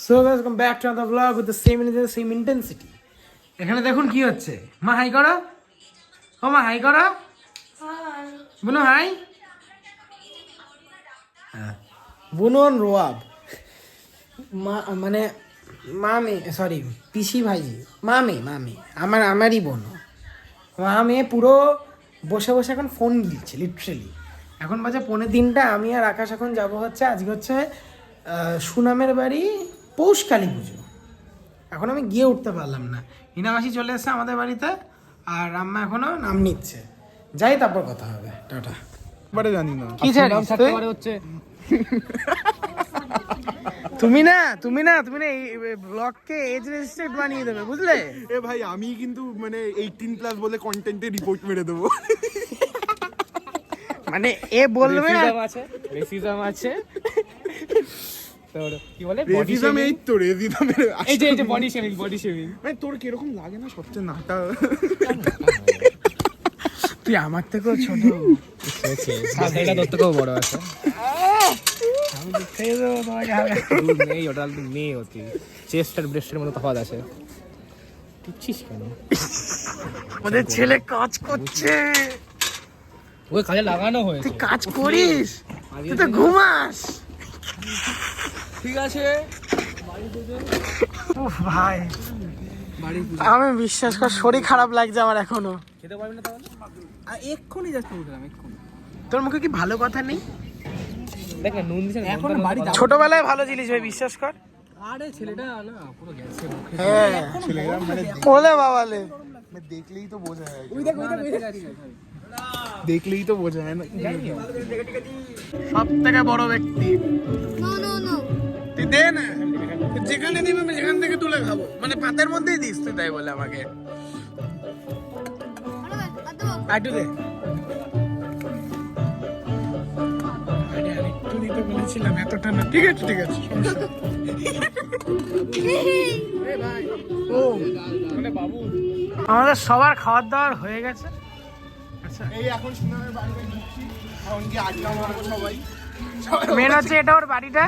So guys, welcome back to another vlog with the same energy, the same intensity. এখানে দেখুন কি হচ্ছে। মা হাই করো। ও মা হাই করো। হাই। বুনু হাই। হ্যাঁ। বুনন রোয়াব। মা মানে মামে সরি পিসি ভাইজি মামে আমারই বোন মামে পুরো বসে বসে এখন ফোন দিচ্ছে লিটারেলি। এখন বাজে 2:45। আমি আর আকাশ এখন যাব হচ্ছে আজকে হচ্ছে সুনামের বাড়ি পৌষকালী পুজো। এখন আমি গিয়ে উঠতে পারলাম না। হিনামাসি চলে এসেছে আমাদের বাড়িতে আর আম্মা এখনো নাম নিচ্ছে। যাই তারপর কথা হবে। টাটা। বারে জানি না কি জানিস তুই? হচ্ছে তুমি না এই ব্লগকে এজ রেস্ট্রিক্ট বানিয়ে দেবে বুঝলে? এ ভাই আমি কিন্তু মানে 18+ বলে কন্টেন্টে রিপোর্ট মেরে দেবো। মানে এ বলবে রেসিজম আছে তোর কি বলে রেজিজম এই তো রেজিজম এই যে বডি শেমিং মানে তোর কিরকম লাগে না সবচেয়ে নাটা তুই আমার থেকেও ছোট। এটা তোর থেকেও বড় আছে। আমি তো খেয়ে দেবো তোমাকে। নেই ওটা তো নেই হতি চেস্ট আর ব্রেস্টের মতো তফাৎ আছে। টিপছিস কেন? আমাদের ছেলে কাজ করছে। ওই কাজে লাগানো হয়েছে। তুই কাজ করিস, তুই তো ঘুমাস। ঠিক আছে উফ ভাই আমি বিশ্বাস কর শরীর খারাপ লাগছে আমার এখনো। খেতে পারবি না তাহলে? এক্ষুনি যাচ্ছে উঠলাম এক্ষুনি। তোর মুখে কি ভালো কথা নেই? দেখ না নুন দিছে এখন বাড়ি ছোটবেলায় ভালো জিনিস ভাই বিশ্বাস কর। আরে ছেলেটা না পুরো গেছে মুখে। হ্যাঁ ছেলেরা মানে ওলে বাবালে দেখলেই তো বোঝা যায়, ওই দেখ দেখলেই তো বোঝা যায় না। সব থেকে বড় ব্যক্তি। তুই দে না, যেখানে দিবি আমি সেখান থেকে তুলে খাবো। মানে পাতের মধ্যেই দিস তুই, তাই বলে আমাকে একটু দে। আরে আরেকটু দিতে বলেছিলাম, এতটা না। ঠিক আছে সমস্যা নেই। ও মানে বাবু আমাদের সবার খাওয়ার দাওয়ার হয়ে গেছে। আচ্ছা এই এখন সুনামের বাড়িতে ঢুকছি, এখন কি আড্ডা মারবো সবাই। মেন হচ্ছে এটা ওর বাড়িটা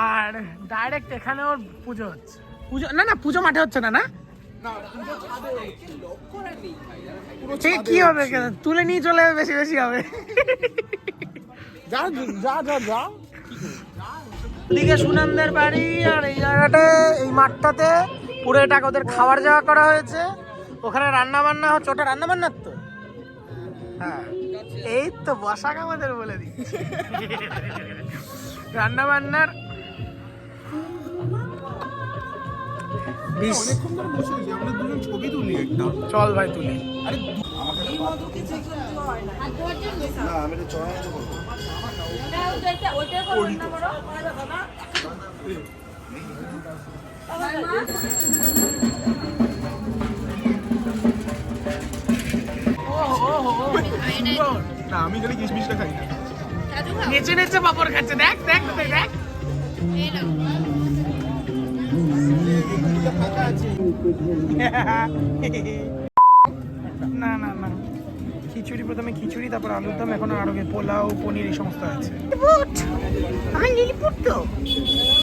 আর ডাইরেক্ট এখানে ওর পুজো হচ্ছে। পুজো মাঠে হচ্ছে না ঠিক কি হবে, তুলে নিয়ে চলে যাবে, বেশি হবে। যা দিকে সুনামদের বাড়ি আর এই জায়গাটা এই মাঠটাতে পুরো এটা ওদের খাবার যাওয়া করা হয়েছে। ওখানে রান্না বান্না হচ্ছে, ওটা রান্না বান্নার তো হ্যাঁ এই তো বসাক আমাদের বলে দিচ্ছি রান্না বান্নার অনেকক্ষণ ধরে বসে আছি, আমরা দুজন ছবি তুলি একটা। চল ভাই তুলি। না আমি তো চড়াই না, আমি খালি কিশমিশটা খাই না। নেচে পাপড় খাচ্ছে। দেখ না খিচুড়ি, প্রথমে খিচুড়ি তারপর আলুর দম, এখন আরো পোলাও পনির এই সমস্ত আছে। আমি লিলিপুট তো